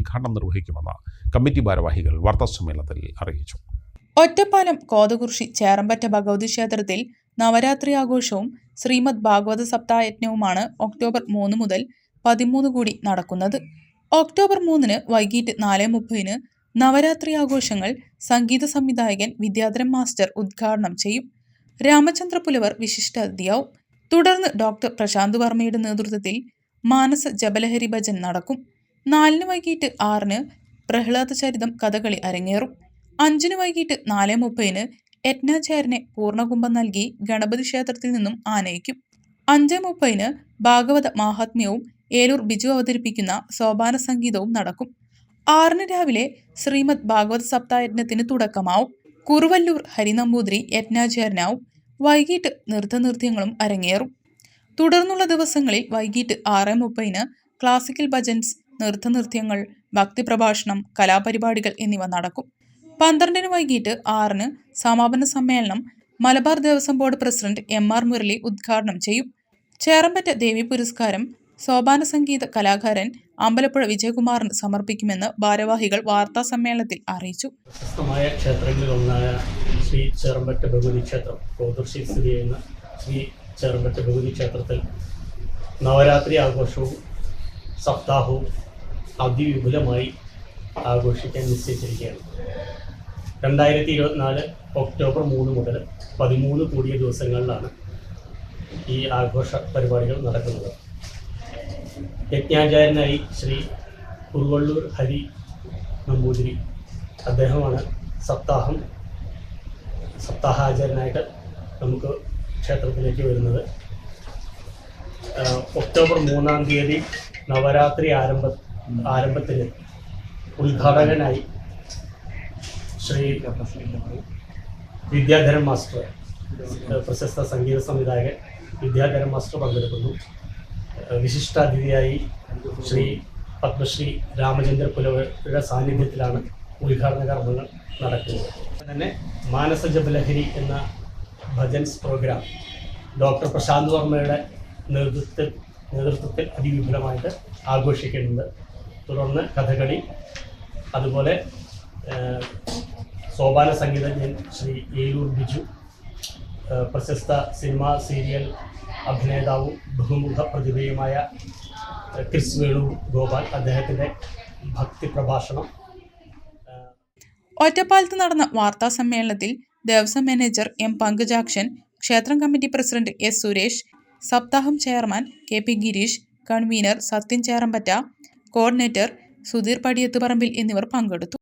ഉദ്ഘാടനം നിർവഹിക്കുമെന്ന് കമ്മിറ്റി ഭാരവാഹികൾ വാർത്താസമ്മേളനത്തിൽ അറിയിച്ചു. ഒറ്റപ്പാലം കോതകുറിശി ചേറമ്പറ്റ ഭഗവതി ക്ഷേത്രത്തിൽ നവരാത്രി ആഘോഷവും ശ്രീമദ് ഭാഗവത സപ്തായജ്ഞവുമാണ് ഒക്ടോബർ 3 മുതൽ 13 കൂടി നടക്കുന്നത്. ഒക്ടോബർ 3 വൈകിട്ട് 4:30 നവരാത്രി ആഘോഷങ്ങൾ സംഗീത സംവിധായകൻ വിദ്യാധരൻ മാസ്റ്റർ ഉദ്ഘാടനം ചെയ്യും. രാമചന്ദ്ര പുലവർ വിശിഷ്ടാതിഥിയാവും. തുടർന്ന് ഡോക്ടർ പ്രശാന്ത് വർമ്മയുടെ നേതൃത്വത്തിൽ മാനസ ജപലഹരി ഭജൻ നടക്കും. 4 വൈകിട്ട് 6 പ്രഹ്ലാദ ചരിതം കഥകളി അരങ്ങേറും. 5 വൈകിട്ട് 4:30 യജ്ഞാചാര്യനെ പൂർണ്ണകുംഭം നൽകി ഗണപതി ക്ഷേത്രത്തിൽ നിന്നും ആനയിക്കും. 5:30 ഭാഗവത മാഹാത്മ്യവും ഏലൂർ ബിജു അവതരിപ്പിക്കുന്ന സോപാന സംഗീതവും നടക്കും. 6 രാവിലെ ശ്രീമദ് ഭാഗവത സപ്തായജ്ഞത്തിന് തുടക്കമാവും. കുറുവല്ലൂർ ഹരിനമ്പൂതിരി യജ്ഞാചാര്യനാവും. വൈകിട്ട് നൃത്തനൃത്യങ്ങളും അരങ്ങേറും. തുടർന്നുള്ള ദിവസങ്ങളിൽ വൈകിട്ട് 6:30 ക്ലാസിക്കൽ ഭജൻസ്, നൃത്തനൃത്യങ്ങൾ, ഭക്തിപ്രഭാഷണം, കലാപരിപാടികൾ എന്നിവ നടക്കും. 12 വൈകിട്ട് 6 സമാപന സമ്മേളനം Malabar Devaswom board president MR Murali ഉദ്ഘാടനം ചെയ്യും. ചേറമ്പറ്റ ദേവി പുരസ്കാരം സോപാന സംഗീത കലാകാരൻ അമ്പലപ്പുഴ വിജയകുമാറിന് സമർപ്പിക്കുമെന്ന് ഭാരവാഹികൾ വാർത്താ സമ്മേളനത്തിൽ അറിയിച്ചു. പ്രശസ്തമായ ക്ഷേത്രങ്ങളിലൊന്നായ ശ്രീ ചേറമ്പറ്റ ഭഗവതി ക്ഷേത്രം, കോതകുറിശിയിൽ സ്ഥിതി ചെയ്യുന്ന ശ്രീ ചേറമ്പറ്റ ഭഗവതി ക്ഷേത്രത്തിൽ നവരാത്രി ആഘോഷവും സപ്താഹവും അതിവിപുലമായി ആഘോഷിക്കാൻ നിശ്ചയിച്ചിരിക്കുകയാണ്. 2024 ഒക്ടോബർ 3 മുതൽ 13 കൂടിയ ദിവസങ്ങളിലാണ് ഈ ആഘോഷ പരിപാടികൾ നടക്കുന്നത്. യജ്ഞാചാര്യനായി ശ്രീ കുറുവള്ളൂർ ഹരി നമ്പൂതിരി, അദ്ദേഹമാണ് സപ്താഹാചാര്യനായിട്ട് നമുക്ക് ക്ഷേത്രത്തിലേക്ക് വരുന്നത്. ഒക്ടോബർ 3-ാം തീയതി നവരാത്രി ആരംഭത്തിന് ഉദ്ഘാടകനായി ശ്രീ വിദ്യാധരൻ മാസ്റ്റർ, പ്രശസ്ത സംഗീത സംവിധായകൻ വിദ്യാധരൻ മാസ്റ്റർ പങ്കെടുക്കുന്നു. വിശിഷ്ടാതിഥിയായി ശ്രീ പത്മശ്രീ രാമചന്ദ്ര പുലവരുടെ സാന്നിധ്യത്തിലാണ് ഉദ്ഘാടന കർമ്മങ്ങൾ നടക്കുന്നത്. തന്നെ മാനസ ജപലഹരി എന്ന ഭജൻസ് പ്രോഗ്രാം ഡോക്ടർ പ്രശാന്ത് വർമ്മയുടെ നേതൃത്വത്തിൽ അതിവിപുലമായിട്ട് ആഘോഷിക്കുന്നുണ്ട്. തുടർന്ന് കഥകളി, അതുപോലെ സോപാന സംഗീതജ്ഞൻ ശ്രീ ഏലൂർ ബിജു, പ്രശസ്ത സിനിമ സീരിയൽ അഭിനേതാവും ബഹുമുഖ പ്രതിഭയുമായ ക്രിസ് വേണുഗോപാൽ, അദ്ദേഹത്തിൻ്റെ ഭക്തി പ്രഭാഷണം. ഒറ്റപ്പാലത്ത് നടന്ന വാർത്താ സമ്മേളനത്തിൽ ദേവസ്വം മാനേജർ M പങ്കജാക്ഷൻ, ക്ഷേത്രം കമ്മിറ്റി പ്രസിഡന്റ് S സുരേഷ്, സപ്താഹം chairman KP Girish, convener Sathyan Cherambatta, coordinator Sudheer Padiyathuparambil എന്നിവർ പങ്കെടുത്തു.